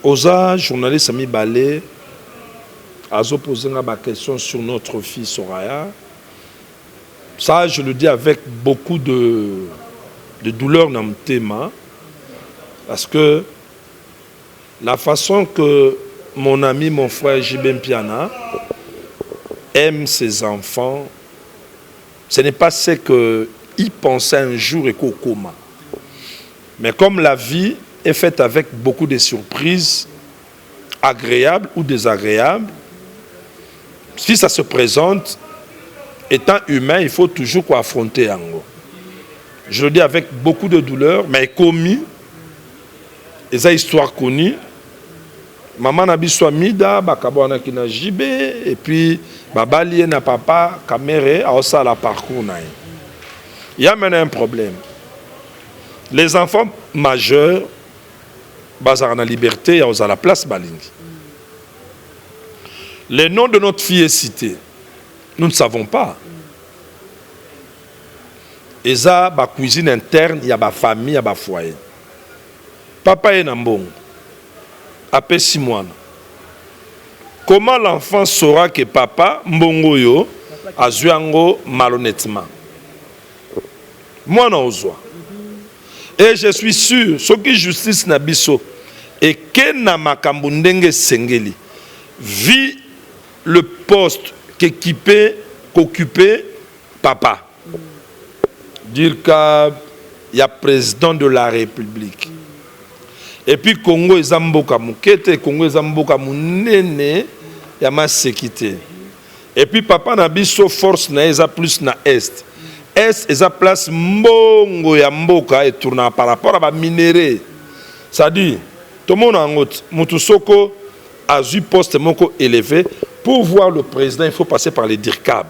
Speaker 1: oza journaliste Ami Balé a posé une question sur notre fille Soraya. Ça, je le dis avec beaucoup de douleur dans mon thème, parce que la façon que mon ami, mon frère Jibem Piana aime ses enfants, ce n'est pas ce qu'il pensait un jour et qu'au coma. Mais comme la vie est faite avec beaucoup de surprises, agréables ou désagréables, si ça se présente, étant humain, il faut toujours affronter Ango. Je le dis avec beaucoup de douleur, mais commis, et ça histoire connue. Maman n'a pas mida, bakabona kina JB, et puis babali na papa, caméré, a ça la parcours naï. Il y a maintenant un problème. Les enfants majeurs, bazar na liberté, a à la place balingi. Le nom de notre fille est cité. Nous ne savons pas. Et ça, la cuisine interne, il y a ma famille, il y a ma foyer. Papa est nambong. Après 6 mois. Comment l'enfant saura que papa, mbongo yo, a joué malhonnêtement? Moi, non, et je suis sûr, ce qui justice na biso, et que na makambundenge sengeli, vit le poste qu'équiper, qu'occuper papa. Dire qu'il y a président de la République. Et puis Congo est Zamboka Moukete, Congo est Zamboka Mounene, il y a ma sécurité. Et puis papa n'a biso force na eza plus na est. Est eza place mbongo ya mboka et tourna par rapport à ba minéré. Ça dit tout le monde en route, Moutousoko a eu poste moko élevé. Pour voir le président, il faut passer par les DIRCAB.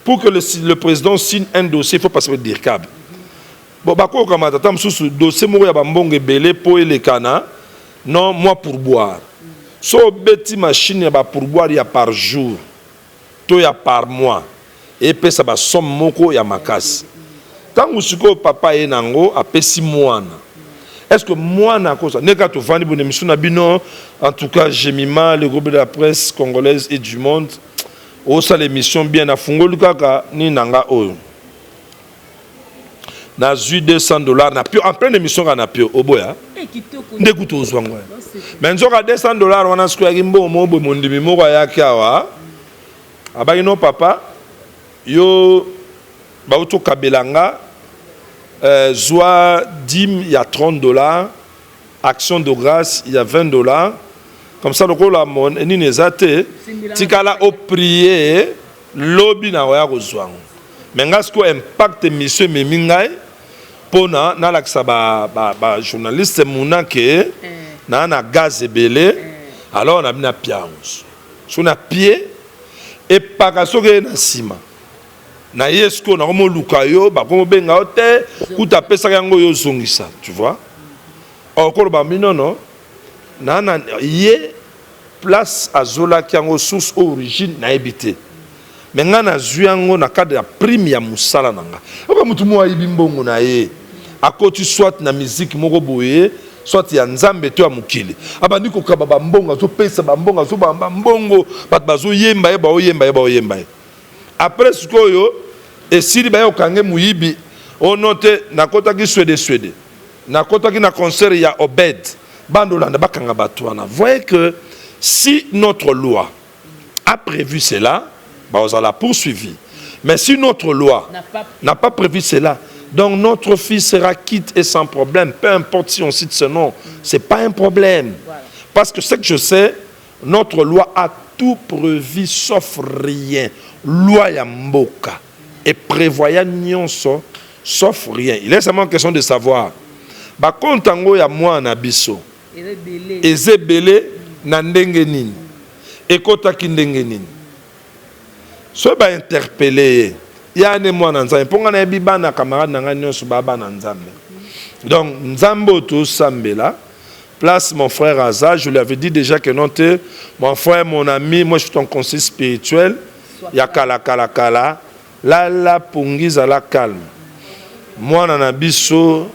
Speaker 1: Pour que le président signe un dossier, il faut passer par les DIRCAB. Bon, bako comme attends, sous dossier moko ya bambonge belé pour les cana. Non, moi pour boire. So beti machine ya ba pour boire ya par jour. To ya par mois. Et puis ça va somme moko ya makasi. Tant que papa est nango a pesi moana. Est-ce que moi na cause ne ka to vandi bon émission na bino en tout cas Jemima le groupe de la presse congolaise et du monde au ça l'émission bien na fungolu kaka ni nanga o na zu $200 na pio en pleine émission na pio oboya ndekuto ozwangwa mais nzoka $200 wana siko ya kimbo mo bo mondimi moko ya kawa abayi no papa yo ba uto kabelanga Zoa dîme, il y a $30. Action de grâce, il y a $20. Comme ça, le rôle à mon et n'ezate. Tikala au prier, lobby na waya rozwang. Mais ngas ko impact monsieur memingai pona na laksa ba journaliste muna ke na gaz ebele. Alors on a mis piance. Sur na pied et pas soke na sima. Na yesko na komo lukayo ba komo benga ote kuta pesa yango yo zongisa, tu vois. Encore ba minono na ye place azola kiango source origine na ebité. Mais ngana zuyango na cadre ya prime ya musala nanga. Ba mutu mo ayibi mbongo na ye. Akoti soit na musique moko boye, soit ya nzambe to ya mukili. Aba ndiko kaba ba mbongo zo pesa ba mbongo zo ba mbongo bat bazo yemba ye ba oyemba ye ba oyemba ye. Après ce que et si les gens ont muibi, on note na kota ki Suède, na kota ki na concert il y a Obed, bandolanda bakanga batouana. Voyez que si notre loi a prévu cela, bah on l'a poursuivi. Mais si notre loi n'a pas prévu cela, donc notre fils sera quitte et sans problème, peu importe si on cite ce nom, c'est pas un problème. Voilà. Parce que ce que je sais, notre loi a tout prévu sauf rien. Loi ya mboka. Et prévoyant nyonso sauf rien. Il est seulement question de savoir. Ba kontango ya moi na biso. Ezebele na ndenge nini. Ekota ki ndenge nini. So ba interpeller. Ya ne moi na nzambe. Ponga na biba na camarade na nga nyonso baba na nzambe. Donc nzambo to sambela. Place mon frère Aza, je lui avais dit déjà que non, mon frère, mon ami, moi je suis ton conseil spirituel. Ya kala kala kala. La pungiza la calme. Moi, nana biso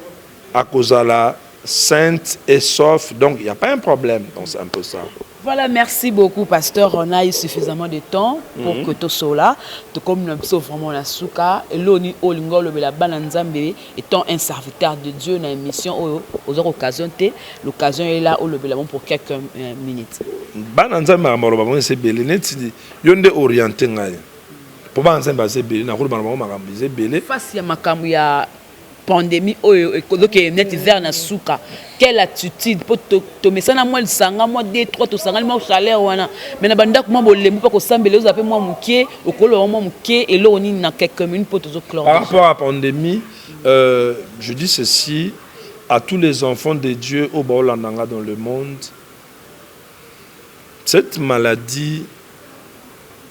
Speaker 1: à cause de la sainte et sauf. Donc, il n'y a pas un problème. Donc, c'est un peu ça.
Speaker 2: Voilà, merci beaucoup, pasteur. On a eu suffisamment de temps pour que tout cela, tout comme nous sommes vraiment la souka, et l'oni olingo le la bananzambe étant un serviteur de Dieu dans l'émission aux occasions, l'occasion est là au le bon pour quelques minutes. Bananzambe amaro c'est belé net yonde orienté ngai. Pour bananzambe c'est belé na roule bananzambe makambo c'est belé. Face ya makambo ya pandémie donc net vers na souka. Quelle attitude pour te mettre na moi le sanga moi des trois to sanga moi salaire wana mais na banda ko mo lembu pas ko sambele vous appelez moi muké au kolo moi muké et là on est dans quelques minutes pour toujours clore. Par rapport à la pandémie, je dis ceci à tous les enfants de Dieu au Baolandanga dans le monde. Cette maladie,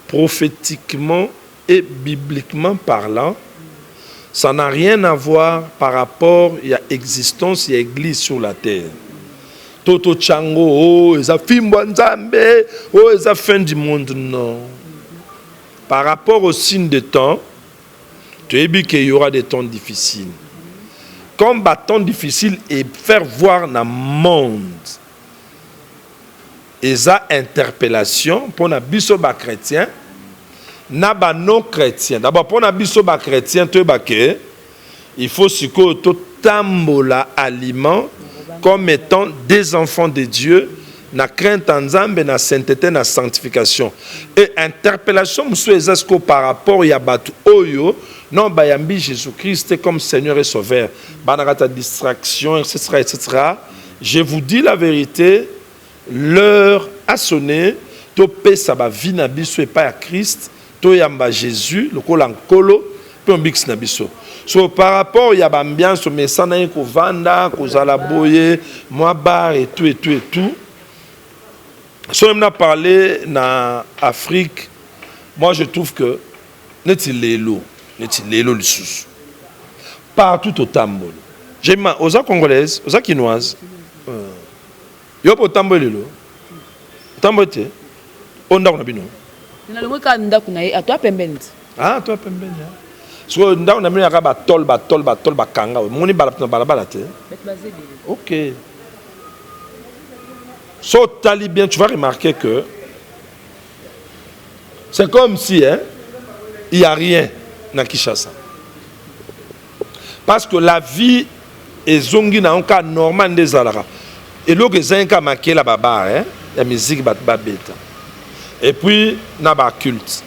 Speaker 2: prophétiquement et bibliquement parlant, ça n'a rien à voir par rapport à l'existence de l'église sur la terre. Toto Chango, oh, ils ont fait oh, ils ont fin du monde, non. Par rapport au signe de temps, tu as dit qu'il y aura des temps difficiles. Comme des temps difficiles et faire voir dans le monde, ils ont interpellation pour les bisoba chrétiens. Naba non chrétien. D'abord pour na biso ba chrétien te baké, il faut siko to tambola aliment comme étant des enfants de Dieu
Speaker 1: na crainte en Nzambe, na sainteté, na sanctification. Et interpellation par rapport à Batu Oyo, non bayambi Jésus-Christ comme Seigneur et Sauveur. Banarata distraction, etc., etc. Je vous dis la vérité, l'heure a sonné. Topé ça va vie na biso et pas à Christ. To yamba Jésus, le col en colo, puis on bix na biso. So par rapport à l'ambiance, mais ça n'a qu'au vanda, qu'aux alaboye, moi bar et tout et tout et tout. Si on a parlé en Afrique, moi je trouve que n'est-il l'élo le sous. Partout au Tambol. J'aime aux Congolaises, aux Quinoises. Yo au Tambol l'élo. Tambote. On a bino.
Speaker 2: Na le mo ka ndako na a toi pembeni.
Speaker 1: Ah toi pembeni. So ndako na bino ya ba tol kanga. Moni balabala te. OK. So tali bien, tu vas remarquer que c'est comme si il n'y a rien dans Kinshasa. Parce que la vie est zongi na un cas normal des alara. Et l'autre est un cas marqué la baba, la musique bat beta. Et puis na ba culte.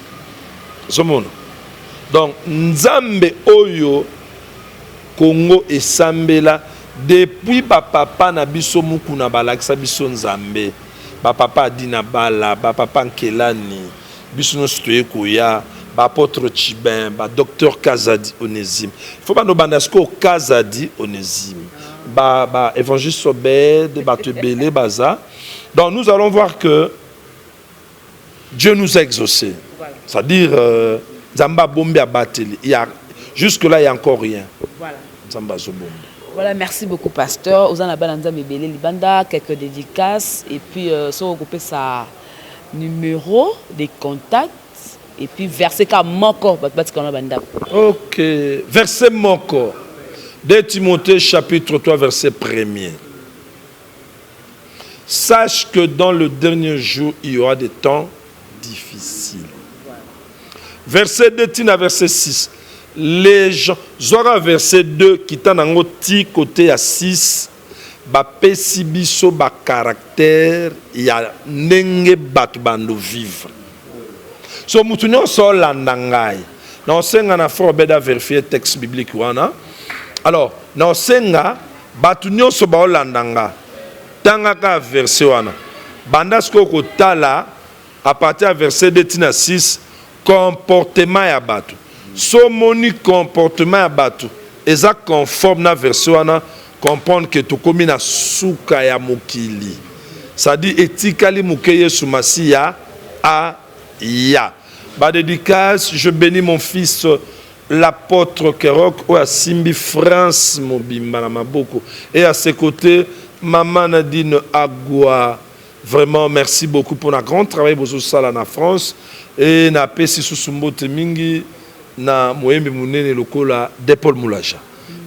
Speaker 1: Donc Nzambe oyo Congo et Sambela depuis papa na biso muku na balakisa biso Nzambe. Papa Adina Bala, papa Nkelani, biso no stoye koya, apôtre Chibin, docteur Kazadi Onésime. Il faut pas nous bandasko Kazadi Onésime. Évangile Sobed, Tebele, Baza. Donc nous allons voir que Dieu nous a exaucés. Voilà. C'est-à-dire, Zamba Bombi a battu. Jusque-là, il n'y a encore rien.
Speaker 2: Voilà.
Speaker 1: Zamba Zobombi.
Speaker 2: Voilà, merci beaucoup, pasteur. Ozana Balanza Mebele Libanda, quelques dédicaces. Et puis, si on recoupe sa numéro de contact. Et puis, verset comme Moko.
Speaker 1: Ok. Verset Moko. 2 Timothée, chapitre 3, verset 1er. Sache que dans le dernier jour, il y aura des temps difficiles. Verset 2, tina verset 6. Les gens, Zora verset 2, qui t'en a un côté à 6, ba pesibiso ba caractère, il y a nenge batbando vivre. So mutunyo so landangai. Non senga na forbe da vérifier texte biblique wana. Alors, non senga batunyo so ba landanga. Tanga ka verset wana. Bandasko ko tala à partir du verset 2 tina 6, comportement ya batu. So moni comportement ya batu eza conforme na version wana comprendre que to komi na suka ya mokili. Ça dit etikali mukeye sumasiya a ya. Ba dédicace, je bénis mon fils l'apôtre Kerok ou à Simbi France Mobimba na maboko et à ses côtés maman Nadine Agua. Vraiment merci beaucoup pour la grand travail bozo sala na France et na pesi susumbote mingi na moyembe munene lokola de Paul Moulaja.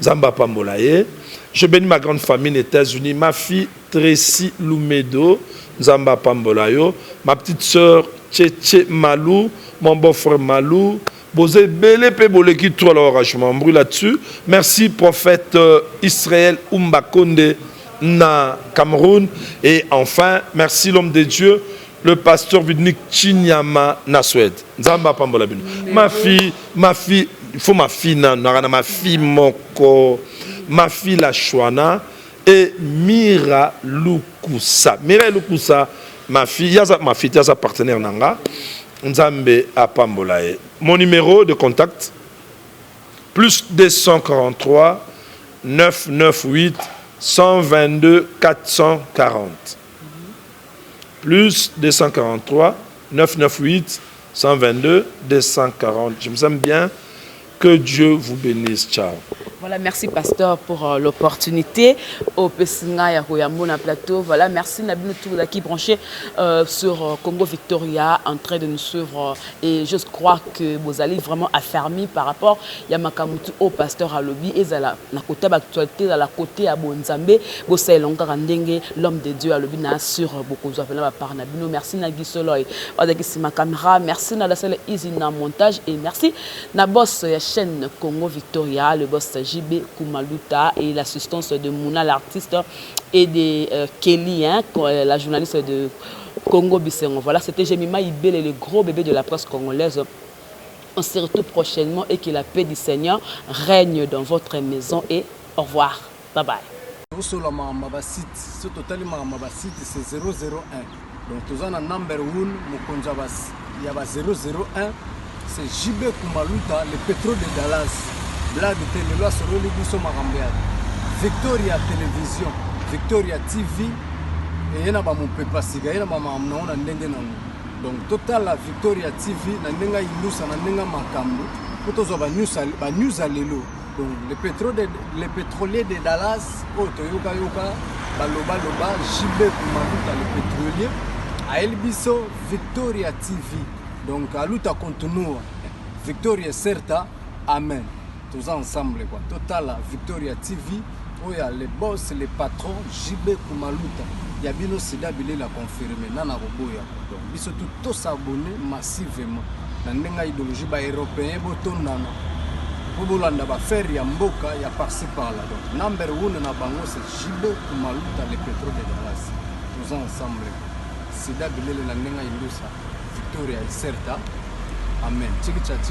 Speaker 1: Zamba Pambolaye. Je bénis ma grande famille des États-Unis, ma fille Tracy Lumedo, Zamba Pambolayo, ma petite sœur Tchétché Malou, mon beau-frère Malou. Bosé belé pe bolé qui toi alors je m'embrouille là-dessus. Merci prophète Israël Umbakonde na Cameroun et enfin merci l'homme de Dieu le pasteur Vidnik Chinyama na Suède. Nzamba Pambola bino. Ma fille, il faut ma fille ma fille Moko, ma fille la Chouana et Mira Lukusa. Mira Lukusa, ma fille, yaza partenaire nanga. Nzambe a Pambola. Mon numéro de contact plus 243 998 122 440. Plus 243 998 122 240. Je me sens bien. Que Dieu vous bénisse. Ciao.
Speaker 2: Voilà, merci pasteur pour l'opportunité au Pessinga et à plateau. Voilà, merci Nabino Touda qui branché sur Congo Victoria en train de nous suivre et je crois que vous allez vraiment affermi par rapport à Makamutu au pasteur à lobby et à la côté d'actualité à la côté à Bonzambe, Bossé Longa Randenge, l'homme de Dieu à lobby na sur beaucoup de par Nabino. Merci Nagui Soloy, ma caméra, merci Nadasele Easy na montage et merci na boss chaîne Congo Victoria, le boss JB Kumaluta et l'assistance de Mouna l'artiste et de Kelly, hein, la journaliste de Congo Bissengo. Voilà, c'était Jemima Ibele, le gros bébé de la presse congolaise. On se retrouve prochainement et que la paix du Seigneur règne dans votre maison et au revoir. Bye bye.
Speaker 3: C'est 001. Donc, nous avons un number 1, il y a 001. C'est JB Kumaluta, le pétrole de Dallas. Blague de télé, Victoria Télévision, Victoria TV, et il y a mon papa siga, il y a maman donc total la Victoria TV, nandenga ilusa nandenga makambo, potozo ba news alelo. Donc le pétrolier de Dallas, Toyoka Yoka, Baloba Loba, JB Kumaluta le pétrolier, a Elbiso Victoria TV. Donc à l'outa continue, Victoria Certa, Amen. Tous ensemble quoi. Total Victoria TV, où il y a les boss, les patrons, JB Kumaluta. Il y a bien aussi d'habiller la confirmer, Nana Roboya. Donc ils sont tous s'abonner massivement. Nandenga idéologie ba européen botondana. Bobolanda ba faire ya mboka ya par-ci par-là. Donc number 1 na bango c'est JB Kumaluta le pétrole de Dallas. Tous ensemble. C'est d'habiller la nandenga ilusa. Victoria Certa. Amen.